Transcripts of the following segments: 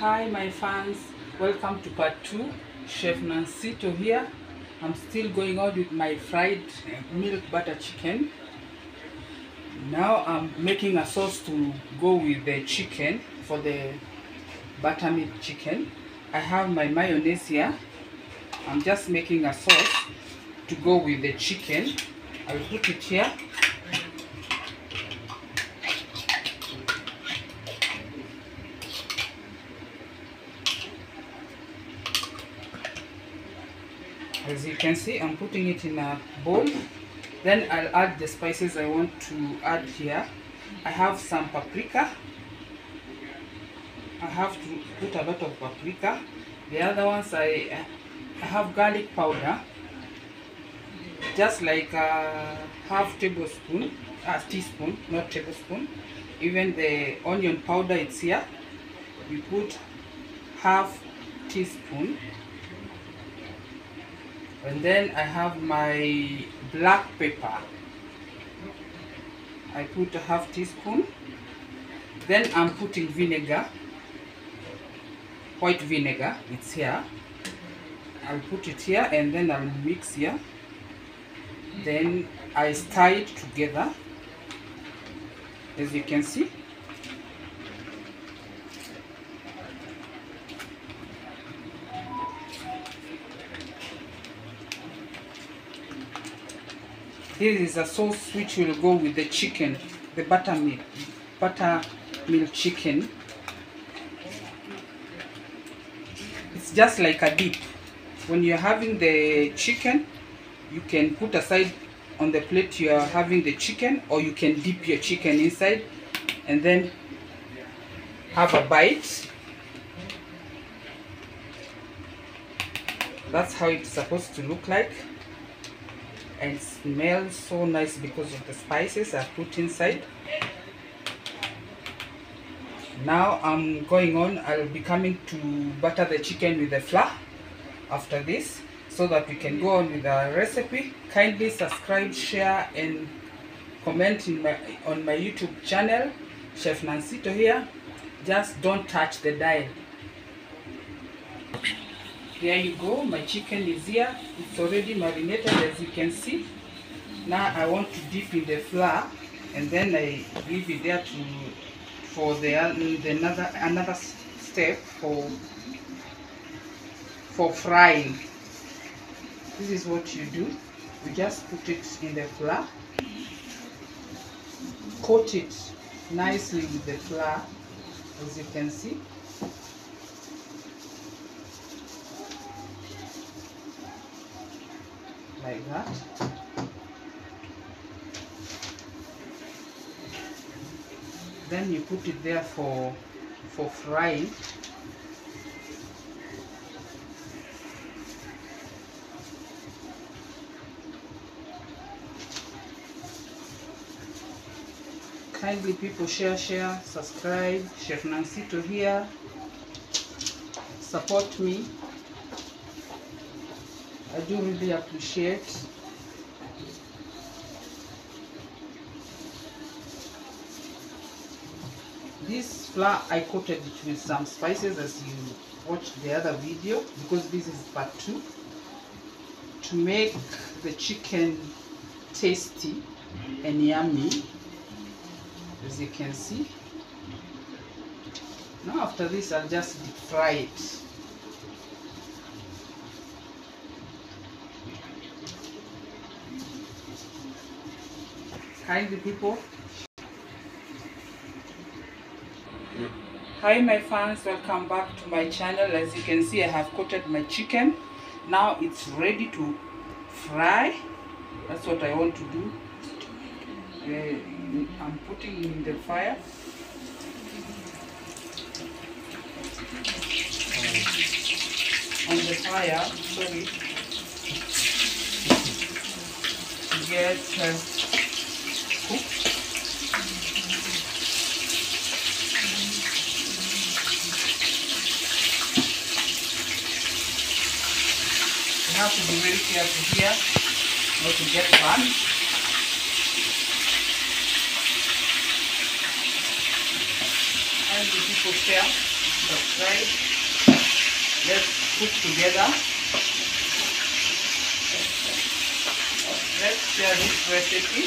Hi my fans, welcome to part 2. Chef Nancito here. I'm still going on with my fried milk butter chicken. Now I'm making a sauce to go with the chicken for the buttermilk chicken. I have my mayonnaise here. I'm just making a sauce to go with the chicken. I'll put it here. As you can see, I'm putting it in a bowl. Then I'll add the spices I want to add here. I have some paprika. I have to put a lot of paprika. The other ones I have garlic powder, just like a half tablespoon, a teaspoon, not tablespoon. Even the onion powder, it's here. We put half teaspoon. And then I have my black pepper. I put a half teaspoon. Then I'm putting vinegar, white vinegar, it's here. I'll put it here and then I'll mix here. Then I stir it together, as you can see. This is a sauce which will go with the chicken, the buttermilk chicken. It's just like a dip. When you're having the chicken, you can put aside on the plate you are having the chicken, or you can dip your chicken inside and then have a bite. That's how it's supposed to look like. And it smells so nice because of the spices I put inside. Now I'm going on. I'll be coming to butter the chicken with the flour after this, so that we can go on with the recipe. Kindly subscribe, share and comment on my YouTube channel, Chef Nancito here. Just don't touch the dial. There you go, my chicken is here. It's already marinated, as you can see. Now I want to dip in the flour, and then I leave it there for another step for frying. This is what you do. You just put it in the flour, coat it nicely with the flour, as you can see. Like that. Then you put it there for frying. Kindly people share, subscribe. Chef Nancito here. Support me. I do really appreciate. This flour I coated it with some spices, as you watched the other video, because this is part 2, to make the chicken tasty and yummy, as you can see. Now after this I'll just deep fry it. Kindly people. Hi my fans, welcome back to my channel. As you can see, I have coated my chicken. Now it's ready to fry. That's what I want to do. I'm putting in the fire. On the fire, sorry, to get cooked. You have to be very careful here not to get burned. And the people share, subscribe. subscribe. Let's cook together. Let's share this recipe.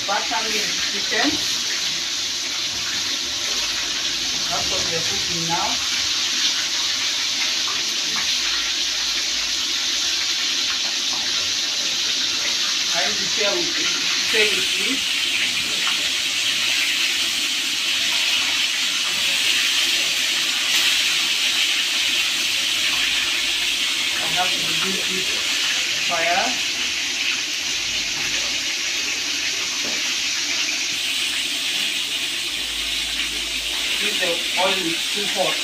Buttermilk chicken. That's what we're cooking now. Kindly share with me. Stay with me. I have to reduce this fire. If the oil is too hot.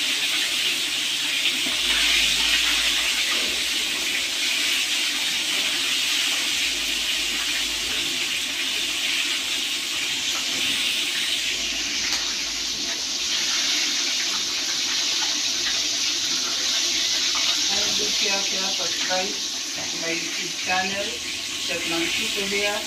Subscribe to my YouTube channel, Chef Nansito here.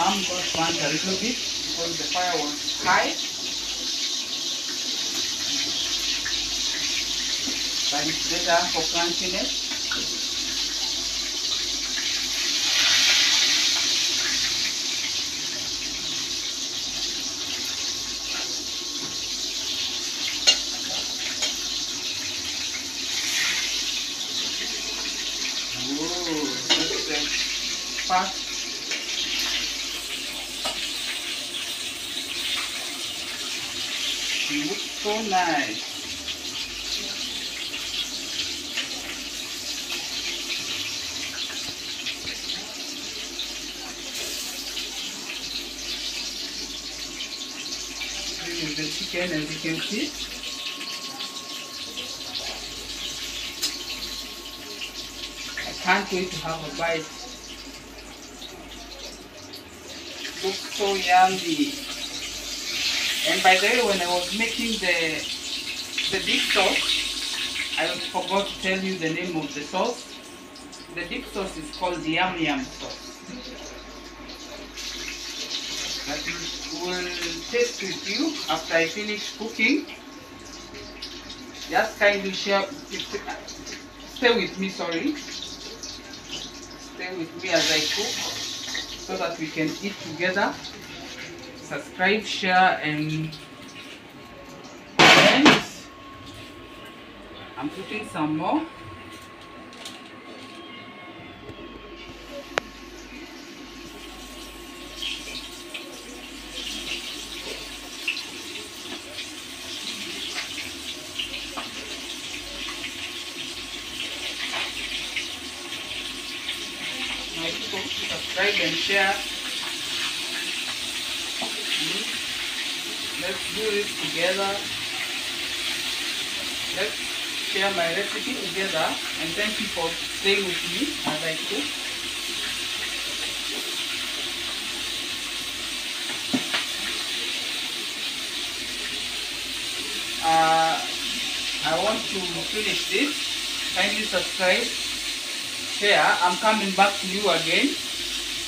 Some got burnt a little bit because the fire was high, but it's better for crunchiness. Ooh, that's the part. It looks so nice. This is the chicken, as you can see. I can't wait to have a bite. Looks so yummy. And by the way, when I was making the dip sauce, I forgot to tell you the name of the sauce. The dip sauce is called the Yum Yum sauce. But will taste with you after I finish cooking. Just kindly share, stay with me, sorry. Stay with me as I cook so that we can eat together. Subscribe, share, and I'm putting some more. My people, subscribe and share. Let's do this together. Let's share my recipe together, and thank you for staying with me as I cook. I want to finish this. Kindly subscribe, share. I'm coming back to you again.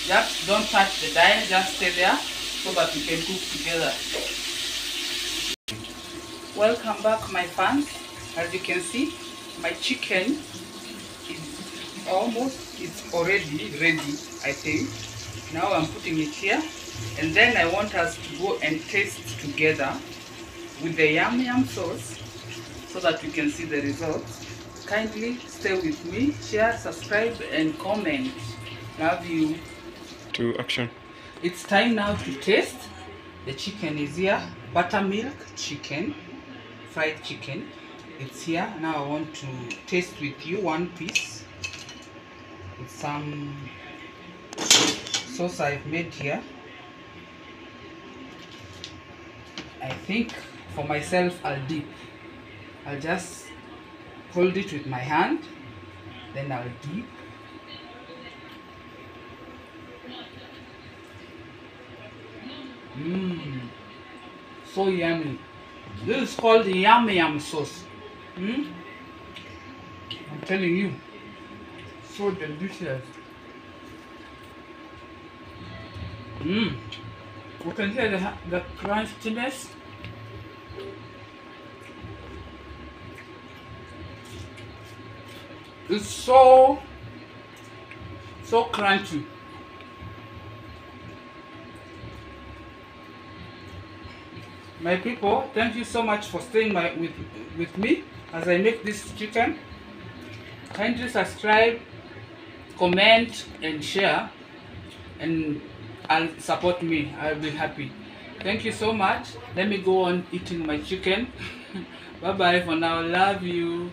Just don't touch the dial, just stay there so that we can cook together. Welcome back, my fans. As you can see, my chicken is it's already ready, I think. Now I'm putting it here, and then I want us to go and taste together with the Yum Yum sauce so that we can see the results. Kindly stay with me, share, subscribe, and comment. Love you. To action. It's time now to taste. The chicken is here. Buttermilk chicken, fried chicken. It's here. Now I want to taste with you one piece with some sauce I've made here. I think for myself I'll dip. I'll just hold it with my hand, then I'll dip. So yummy. This is called the yum yum sauce. I'm telling you, so delicious. You can hear the crunchiness. It's so crunchy. My people, thank you so much for staying with me as I make this chicken. Kindly subscribe, comment and share, and support me. I'll be happy. Thank you so much. Let me go on eating my chicken. Bye bye for now. Love you.